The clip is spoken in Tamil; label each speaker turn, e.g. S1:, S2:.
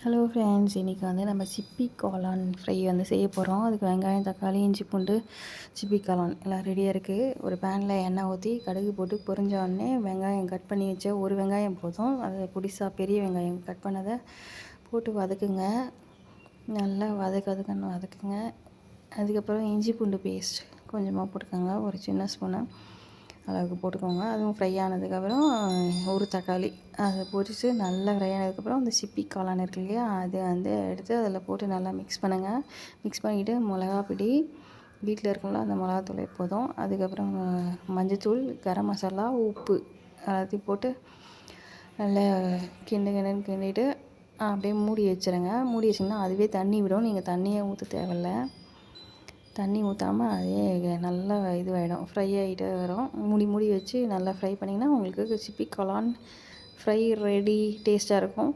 S1: ஹலோ ஃப்ரெண்ட்ஸ், இன்றைக்கி வந்து நம்ம சிப்பி காளான் ஃப்ரை வந்து செய்ய போகிறோம். அதுக்கு வெங்காயம், தக்காளி, இஞ்சி பூண்டு, சிப்பி காளான் எல்லாம் ரெடியாக இருக்குது. ஒரு பேனில் எண்ணெய் ஊற்றி கடுகு போட்டு பொரிஞ்ச உடனே வெங்காயம் கட் பண்ணி வச்ச ஒரு வெங்காயம் போதும். அது புடிசாக பெரிய வெங்காயம் கட் பண்ணதை போட்டு வதக்குங்க. நல்லா வதக்குங்க. அதுக்கப்புறம் இஞ்சி பூண்டு பேஸ்ட் கொஞ்சமாக போட்டுக்கோங்க. ஒரு சின்ன ஸ்பூனு அளவுக்கு போட்டுக்கோங்க. அதுவும் ஃப்ரை ஆனதுக்கப்புறம் ஒரு தக்காளி அதை பொரித்து நல்லா ஃப்ரை ஆனதுக்கப்புறம் அந்த சிப்பி காளான் இருக்கு இல்லையா, அதை வந்து எடுத்து அதில் போட்டு நல்லா மிக்ஸ் பண்ணுங்கள். மிக்ஸ் பண்ணிவிட்டு மிளகாப்பொடி வீட்டில் இருக்கும்ல அந்த மிளகாத்தூள் எப்போதும், அதுக்கப்புறம் மஞ்சத்தூள், கரம் மசாலா, உப்பு எல்லாத்தையும் போட்டு நல்லா கிண்டிட்டு அப்படியே மூடி வச்சுருங்க. மூடி வச்சிங்கன்னா அதுவே தண்ணி விடும். நீங்கள் தண்ணியே ஊற்ற தேவையில்ல. தண்ணி ஊற்றாமல் அதே நல்லா இதுவாகிடும், ஃப்ரை ஆகிட்டே வரும். மூடி வச்சு நல்லா ஃப்ரை பண்ணிங்கன்னா உங்களுக்கு சிப்பி காளான் ஃப்ரை ரெடி. டேஸ்ட்டாக இருக்கும்.